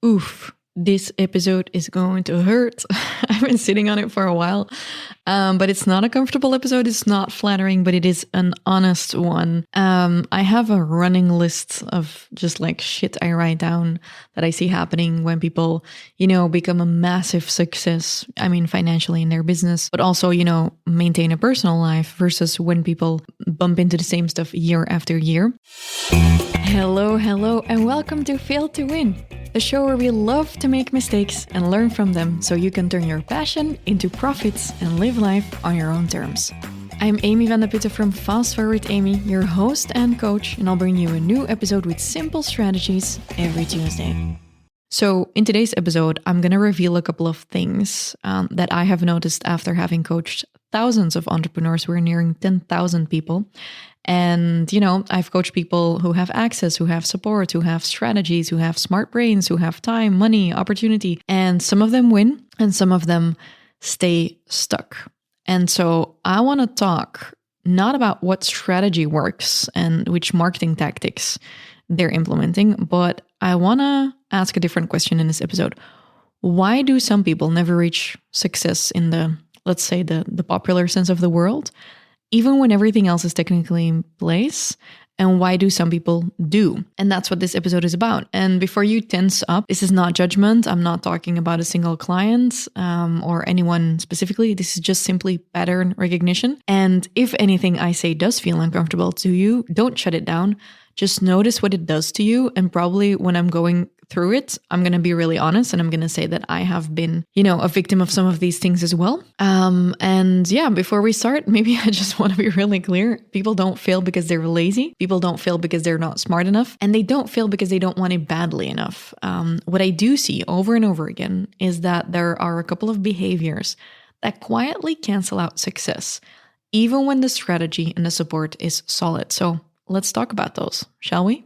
Oof, this episode is going to hurt. I've been sitting on it for a while, but it's not a comfortable episode. It's not flattering, but it is an honest one. I have a running list of just like shit I write down that I see happening when people, become a massive success. I mean, financially in their business, but also, maintain a personal life versus when people bump into the same stuff year after year. Hello, and welcome to Fail to Win, the show where we love to make mistakes and learn from them so you can turn your passion into profits and live life on your own terms. I'm Amy van der Putten from FastForwardAmy, your host and coach, and I'll bring you a new episode with simple strategies every Tuesday. So in today's episode, I'm going to reveal a couple of things that I have noticed after having coached thousands of entrepreneurs. We're nearing 10,000 people. And, I've coached people who have access, who have support, who have strategies, who have smart brains, who have time, money, opportunity. And some of them win and some of them stay stuck. And so I want to talk not about what strategy works and which marketing tactics they're implementing, but I want to ask a different question in this episode. Why do some people never reach success in let's say the popular sense of the world, even when everything else is technically in place? And why do some people do? And that's what this episode is about. And before you tense up, this is not judgment. I'm not talking about a single client or anyone specifically. This is just simply pattern recognition. And if anything I say does feel uncomfortable to you, don't shut it down. Just notice what it does to you. And probably when I'm going through it, I'm going to be really honest and I'm going to say that I have been, a victim of some of these things as well. Before we start, maybe I just want to be really clear. People don't fail because they're lazy. People don't fail because they're not smart enough. And they don't fail because they don't want it badly enough. What I do see over and over again is that there are a couple of behaviors that quietly cancel out success, even when the strategy and the support is solid. So let's talk about those, shall we?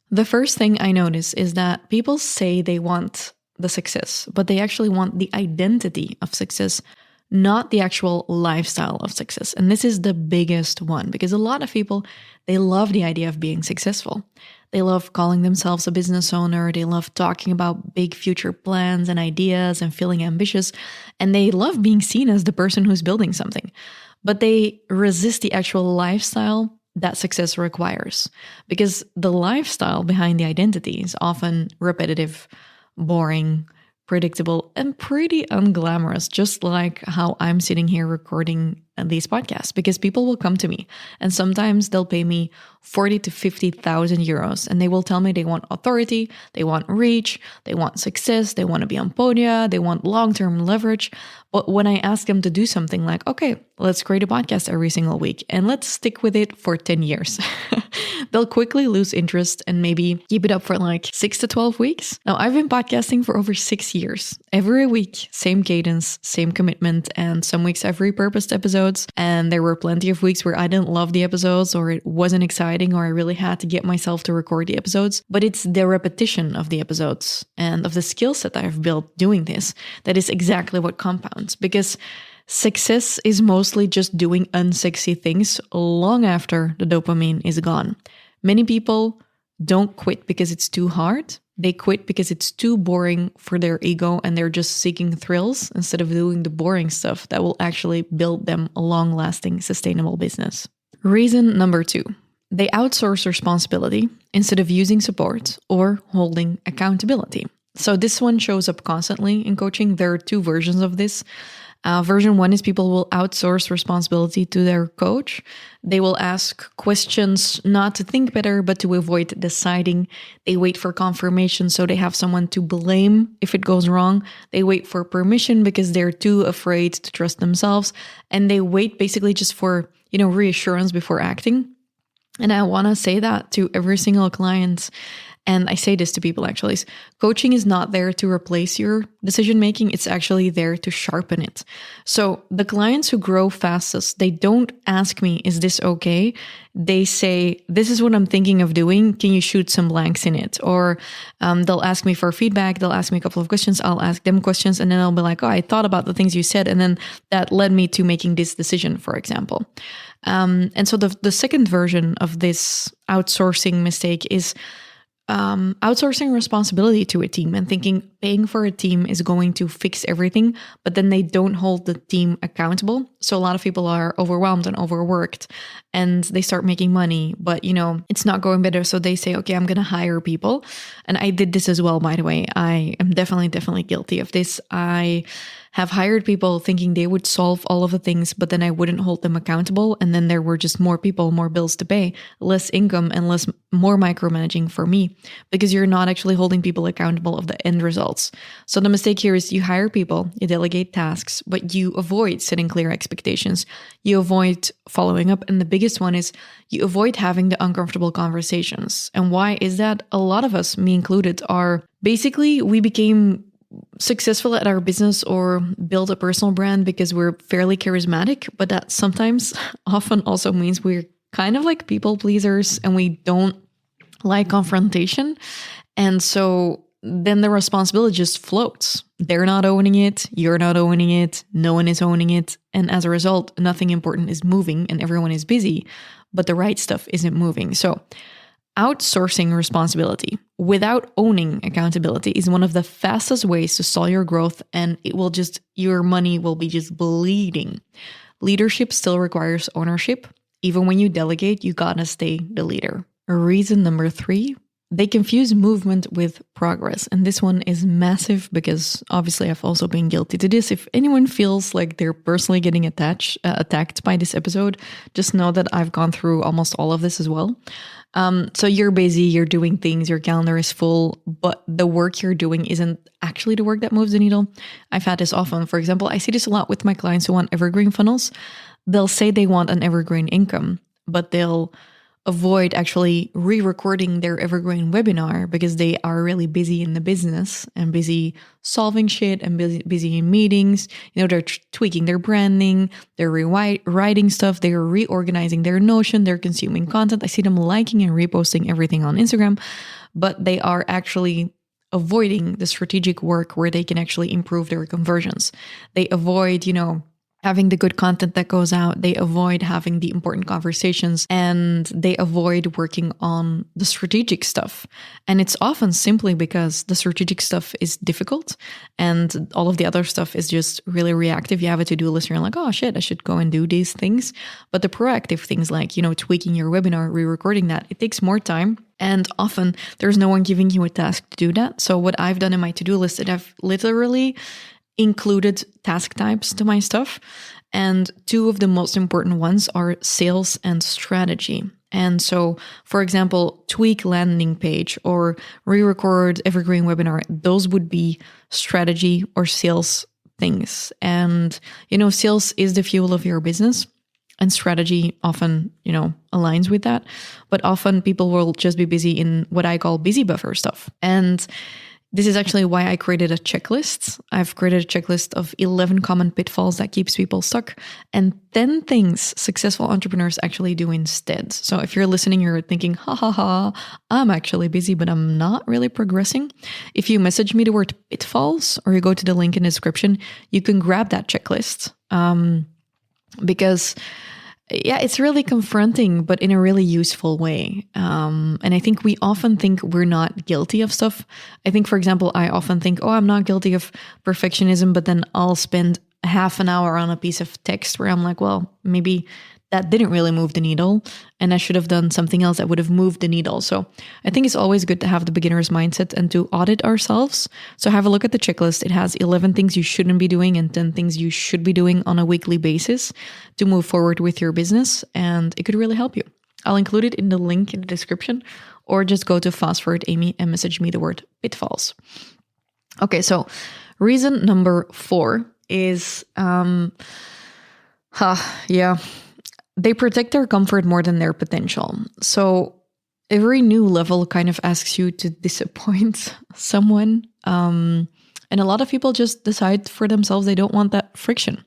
The first thing I notice is that people say they want the success, but they actually want the identity of success, not the actual lifestyle of success. And this is the biggest one because a lot of people, they love the idea of being successful. They love calling themselves a business owner. They love talking about big future plans and ideas and feeling ambitious. And they love being seen as the person who's building something. But they resist the actual lifestyle that success requires, because the lifestyle behind the identity is often repetitive, boring, predictable, and pretty unglamorous, just like how I'm sitting here recording these podcasts, because people will come to me and sometimes they'll pay me 40 to 50,000 euros and they will tell me they want authority, they want reach, they want success, they want to be on podia, they want long-term leverage. But when I ask them to do something like, okay, let's create a podcast every single week and let's stick with it for 10 years, they'll quickly lose interest and maybe keep it up for like 6 to 12 weeks. Now, I've been podcasting for over 6 years. Every week, same cadence, same commitment, and some weeks I've repurposed episodes. And there were plenty of weeks where I didn't love the episodes or it wasn't exciting or I really had to get myself to record the episodes. But it's the repetition of the episodes and of the skill set I've built doing this that is exactly what compounds, because success is mostly just doing unsexy things long after the dopamine is gone. Many people don't quit because it's too hard. They quit because it's too boring for their ego and they're just seeking thrills instead of doing the boring stuff that will actually build them a long-lasting, sustainable business. Reason number 2, they outsource responsibility instead of using support or holding accountability. So this one shows up constantly in coaching. There are 2 versions of this. Version 1 is people will outsource responsibility to their coach. They will ask questions not to think better, but to avoid deciding. They wait for confirmation so they have someone to blame if it goes wrong. They wait for permission because they're too afraid to trust themselves. And they wait basically just for, reassurance before acting. And I want to say that to every single client. And I say this to people actually, coaching is not there to replace your decision-making. It's actually there to sharpen it. So the clients who grow fastest, they don't ask me, is this okay? They say, this is what I'm thinking of doing. Can you shoot some blanks in it? Or they'll ask me for feedback. They'll ask me a couple of questions. I'll ask them questions. And then I'll be like, oh, I thought about the things you said. And then that led me to making this decision, for example. And so the second version of this outsourcing mistake is outsourcing responsibility to a team and thinking paying for a team is going to fix everything, but then they don't hold the team accountable. So a lot of people are overwhelmed and overworked and they start making money, but it's not going better. So they say, okay, I'm going to hire people. And I did this as well, by the way. I am definitely guilty of this. I have hired people thinking they would solve all of the things, but then I wouldn't hold them accountable. And then there were just more people, more bills to pay, less income and more micromanaging for me, because you're not actually holding people accountable of the end results. So the mistake here is you hire people, you delegate tasks, but you avoid setting clear expectations. You avoid following up. And the biggest one is you avoid having the uncomfortable conversations. And why is that? A lot of us, me included, we became successful at our business or build a personal brand because we're fairly charismatic, but that sometimes often also means we're kind of like people pleasers and we don't like confrontation. And so then the responsibility just floats. They're not owning it. You're not owning it. No one is owning it. And as a result, nothing important is moving and everyone is busy, but the right stuff isn't moving. So outsourcing responsibility without owning accountability is one of the fastest ways to stall your growth, and your money will be just bleeding. Leadership still requires ownership. Even when you delegate, you gotta stay the leader. Reason number 3, they confuse movement with progress. And this one is massive because obviously I've also been guilty to this. If anyone feels like they're personally getting attacked by this episode, just know that I've gone through almost all of this as well. So you're busy, you're doing things, your calendar is full, but the work you're doing isn't actually the work that moves the needle. I've had this often. For example, I see this a lot with my clients who want evergreen funnels. They'll say they want an evergreen income, but they'll avoid actually re-recording their evergreen webinar because they are really busy in the business and busy solving shit and busy in meetings. They're tweaking their branding, they're rewriting stuff, they're reorganizing their Notion, they're consuming content. I see them liking and reposting everything on Instagram, but they are actually avoiding the strategic work where they can actually improve their conversions. They avoid, having the good content that goes out. They avoid having the important conversations and they avoid working on the strategic stuff. And it's often simply because the strategic stuff is difficult and all of the other stuff is just really reactive. You have a to-do list and you're like, oh shit, I should go and do these things. But the proactive things like, tweaking your webinar, re-recording that, it takes more time. And often there's no one giving you a task to do that. So what I've done in my to-do list is I've literally included task types to my stuff. And 2 of the most important ones are sales and strategy. And so, for example, tweak landing page or re-record evergreen webinar, those would be strategy or sales things. And, sales is the fuel of your business. And strategy often, aligns with that. But often people will just be busy in what I call busy buffer stuff. And this is actually why I created a checklist. I've created a checklist of 11 common pitfalls that keeps people stuck and 10 things successful entrepreneurs actually do instead. So if you're listening, you're thinking, I'm actually busy, but I'm not really progressing. If you message me the word pitfalls or you go to the link in the description, you can grab that checklist. Because it's really confronting, but in a really useful way. And I think we often think we're not guilty of stuff. I think, for example, I often think, I'm not guilty of perfectionism, but then I'll spend half an hour on a piece of text where I'm like, well, maybe that didn't really move the needle and I should have done something else that would have moved the needle. So I think it's always good to have the beginner's mindset and to audit ourselves. So have a look at the checklist. It has 11 things you shouldn't be doing and 10 things you should be doing on a weekly basis to move forward with your business. And it could really help you. I'll include it in the link in the description or just go to FastForwardAmy and message me the word pitfalls. Okay, so reason number 4 is, they protect their comfort more than their potential. So every new level kind of asks you to disappoint someone. And a lot of people just decide for themselves they don't want that friction.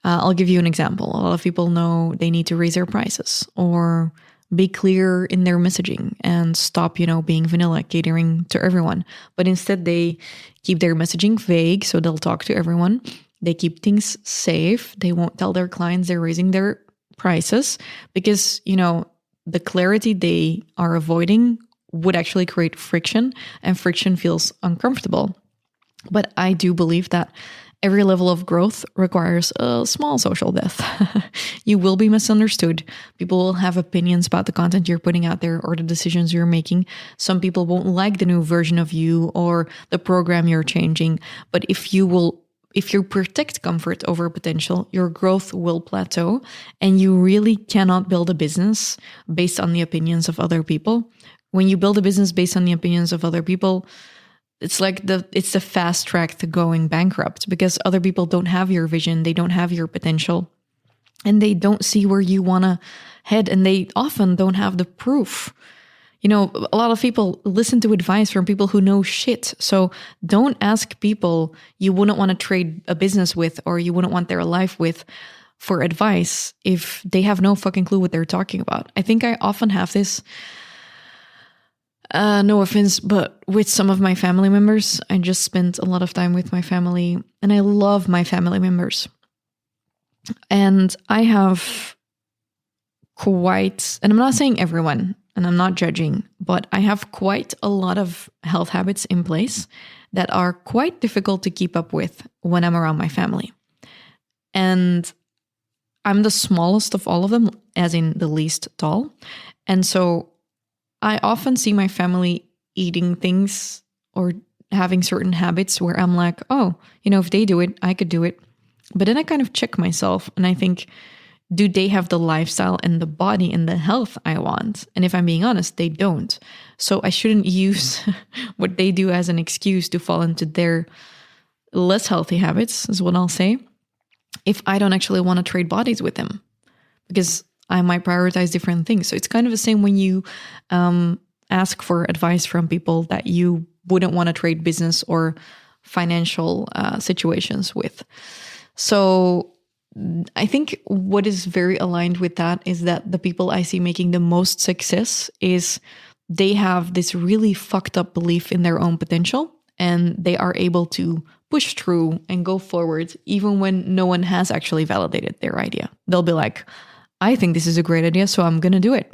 I'll give you an example. A lot of people know they need to raise their prices or be clear in their messaging and stop, being vanilla, catering to everyone. But instead they keep their messaging vague, so they'll talk to everyone. They keep things safe. They won't tell their clients they're raising their prices because, the clarity they are avoiding would actually create friction, and friction feels uncomfortable. But I do believe that every level of growth requires a small social death. You will be misunderstood. People will have opinions about the content you're putting out there or the decisions you're making. Some people won't like the new version of you or the program you're changing. But if you protect comfort over potential, your growth will plateau, and you really cannot build a business based on the opinions of other people. When you build a business based on the opinions of other people, it's like it's the fast track to going bankrupt, because other people don't have your vision, they don't have your potential, and they don't see where you want to head, and they often don't have the proof. You know, a lot of people listen to advice from people who know shit. So don't ask people you wouldn't want to trade a business with or you wouldn't want their life with for advice if they have no fucking clue what they're talking about. I think I often have this, no offense, but with some of my family members. I just spent a lot of time with my family, and I love my family members. And I have quite, and I'm not saying everyone, and I'm not judging, but I have quite a lot of health habits in place that are quite difficult to keep up with when I'm around my family. And I'm the smallest of all of them, as in the least tall. And so I often see my family eating things or having certain habits where I'm like, oh, you know, if they do it, I could do it. But then I kind of check myself and I think, do they have the lifestyle and the body and the health I want? And if I'm being honest, they don't. So I shouldn't use what they do as an excuse to fall into their less healthy habits, is what I'll say, if I don't actually want to trade bodies with them, because I might prioritize different things. So it's kind of the same when you ask for advice from people that you wouldn't want to trade business or financial situations with. So I think what is very aligned with that is that the people I see making the most success is they have this really fucked up belief in their own potential, and they are able to push through and go forward even when no one has actually validated their idea. They'll be like, I think this is a great idea, so I'm going to do it.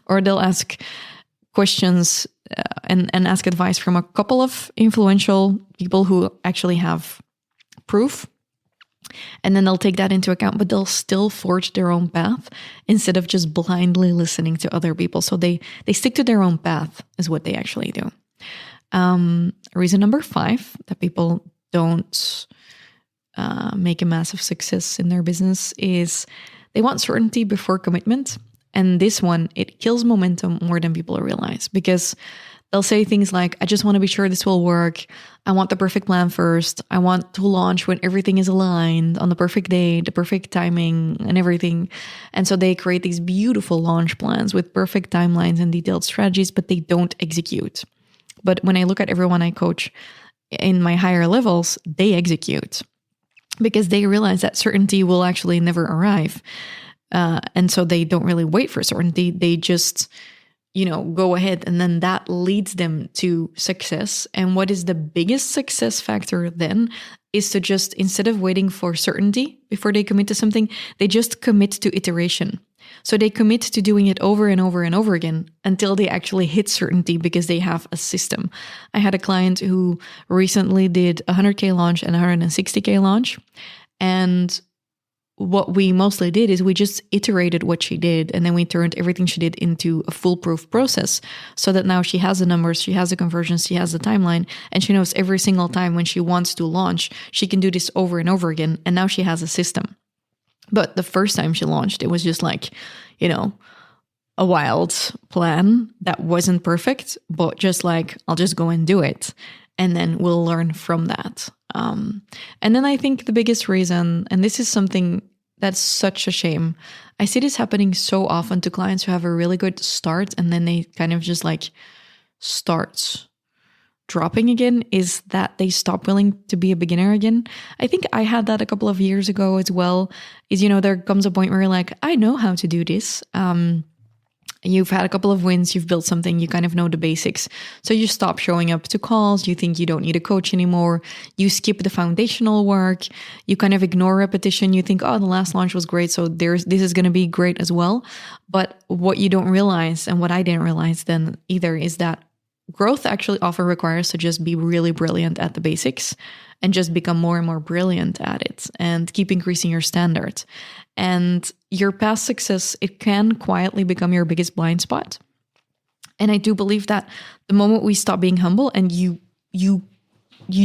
Or they'll ask questions and ask advice from a couple of influential people who actually have proof. And then they'll take that into account, but they'll still forge their own path instead of just blindly listening to other people. So they stick to their own path is what they actually do. Reason number 5 that people don't make a massive success in their business is they want certainty before commitment. And this one, it kills momentum more than people realize, because they'll say things like, I just want to be sure this will work. I want the perfect plan first. I want to launch when everything is aligned on the perfect day, the perfect timing and everything. And so they create these beautiful launch plans with perfect timelines and detailed strategies, but they don't execute. But when I look at everyone I coach in my higher levels, they execute because they realize that certainty will actually never arrive. And so they don't really wait for certainty. They just go ahead, and then that leads them to success. And what is the biggest success factor then is to just, instead of waiting for certainty before they commit to something, they just commit to iteration. So they commit to doing it over and over and over again until they actually hit certainty because they have a system. I had a client who recently did a 100K launch and a 160K launch. And what we mostly did is we just iterated what she did, and then we turned everything she did into a foolproof process so that now she has the numbers, she has the conversions, she has the timeline, and she knows every single time when she wants to launch, she can do this over and over again. And now she has a system. But the first time she launched, it was just like, a wild plan that wasn't perfect, but just like, I'll just go and do it. And then we'll learn from that. And then I think the biggest reason, and this is something that's such a shame, I see this happening so often to clients who have a really good start and then they kind of just like start dropping again, is that they stop willing to be a beginner again. I think I had that a couple of years ago as well, is, there comes a point where you're like, I know how to do this. You've had a couple of wins, you've built something, you kind of know the basics. So you stop showing up to calls, you think you don't need a coach anymore, you skip the foundational work, you kind of ignore repetition, you think, oh, the last launch was great, so this is going to be great as well. But what you don't realize, and what I didn't realize then either, is that growth actually often requires to just be really brilliant at the basics and just become more and more brilliant at it and keep increasing your standards. And your past success, it can quietly become your biggest blind spot. And I do believe that the moment we stop being humble, and you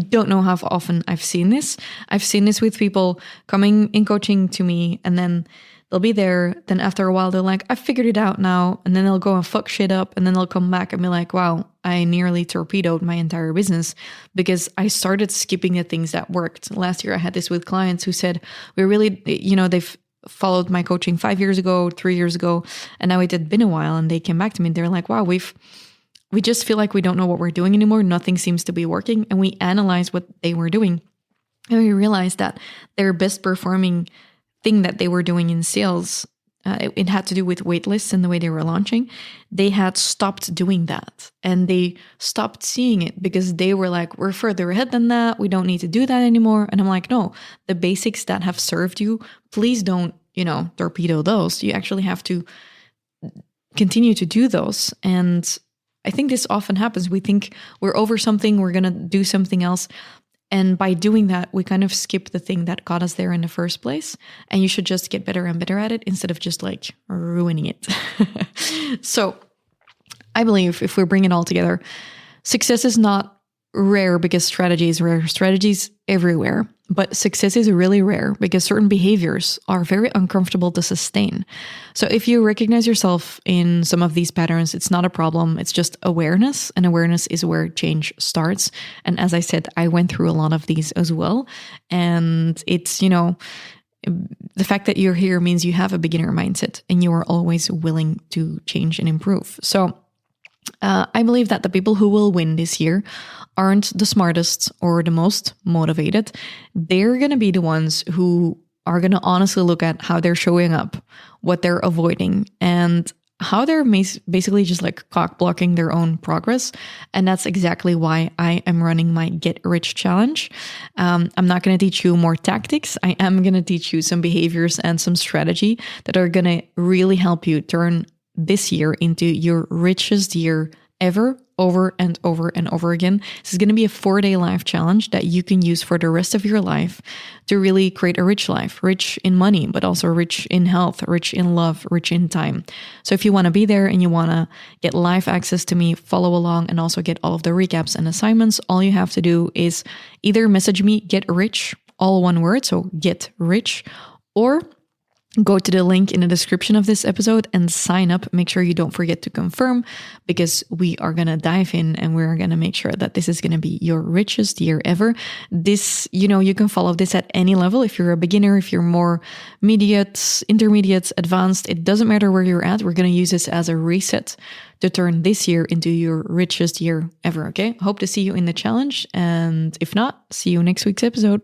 don't know how often I've seen this. I've seen this with people coming in coaching to me, and then they'll be there. Then after a while, they're like, I figured it out now. And then they'll go and fuck shit up. And then they'll come back and be like, wow, I nearly torpedoed my entire business because I started skipping the things that worked. Last year, I had this with clients who said, we really, they've followed my coaching 5 years ago, 3 years ago, and now it had been a while. And they came back to me and they're like, wow, we just feel like we don't know what we're doing anymore. Nothing seems to be working. And we analyzed what they were doing. And we realized that their best performing thing that they were doing in sales, it had to do with wait lists and the way they were launching. They had stopped doing that and they stopped seeing it because they were like, we're further ahead than that. We don't need to do that anymore. And I'm like, no, the basics that have served you, please don't, torpedo those. You actually have to continue to do those. And I think this often happens. We think we're over something, we're going to do something else. And by doing that, we kind of skip the thing that got us there in the first place. And you should just get better and better at it instead of just like ruining it. So I believe if we bring it all together, success is not rare because strategy is rare. Strategy is everywhere. But success is really rare because certain behaviors are very uncomfortable to sustain. So if you recognize yourself in some of these patterns, it's not a problem. It's just awareness. And awareness is where change starts. And as I said, I went through a lot of these as well. And it's, the fact that you're here means you have a beginner mindset and you are always willing to change and improve. So I believe that the people who will win this year aren't the smartest or the most motivated. They're going to be the ones who are going to honestly look at how they're showing up, what they're avoiding, and how they're basically just like cock blocking their own progress. And that's exactly why I am running my Get Rich Challenge. I'm not going to teach you more tactics. I am going to teach you some behaviors and some strategy that are going to really help you turn this year into your richest year ever, over and over and over again. This is going to be a 4-day life challenge that you can use for the rest of your life to really create a rich life, rich in money, but also rich in health, rich in love, rich in time. So if you want to be there and you want to get live access to me, follow along, and also get all of the recaps and assignments, all you have to do is either message me, Get Rich, all one word, so Get Rich, or go to the link in the description of this episode and sign up. Make sure you don't forget to confirm because we are going to dive in and we're going to make sure that this is going to be your richest year ever. This, you can follow this at any level. If you're a beginner, if you're more intermediate, advanced, it doesn't matter where you're at. We're going to use this as a reset to turn this year into your richest year ever. Okay. Hope to see you in the challenge. And if not, see you next week's episode.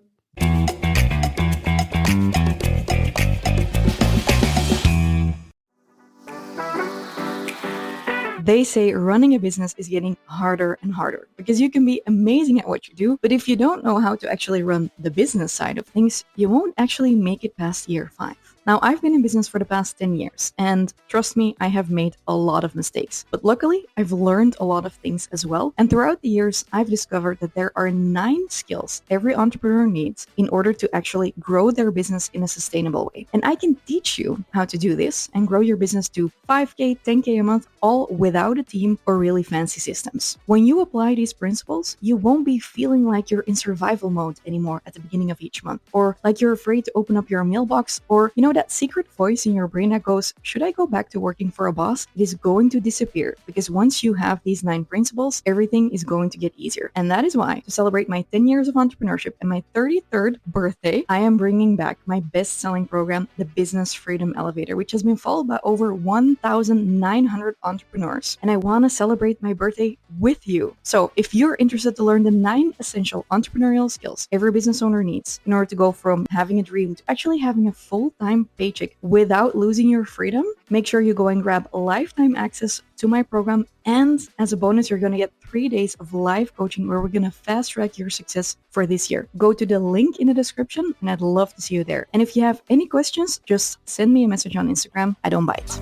They say running a business is getting harder and harder because you can be amazing at what you do, but if you don't know how to actually run the business side of things, you won't actually make it past year 5. Now, I've been in business for the past 10 years, and trust me, I have made a lot of mistakes. But luckily, I've learned a lot of things as well. And throughout the years, I've discovered that there are 9 skills every entrepreneur needs in order to actually grow their business in a sustainable way. And I can teach you how to do this and grow your business to 5K, 10K a month, all without a team or really fancy systems. When you apply these principles, you won't be feeling like you're in survival mode anymore at the beginning of each month, or like you're afraid to open up your mailbox, or that secret voice in your brain that goes, should I go back to working for a boss? It is going to disappear because once you have these 9 principles, everything is going to get easier. And that is why, to celebrate my 10 years of entrepreneurship and my 33rd birthday, I am bringing back my best-selling program, the Business Freedom Elevator, which has been followed by over 1,900 entrepreneurs. And I want to celebrate my birthday with you. So if you're interested to learn the 9 essential entrepreneurial skills every business owner needs in order to go from having a dream to actually having a full-time full-time paycheck without losing your freedom, make sure you go and grab lifetime access to my program. And as a bonus, you're going to get 3 days of live coaching where we're going to fast track your success for this year. Go to the link in the description and I'd love to see you there. And if you have any questions, just send me a message on Instagram. I don't bite.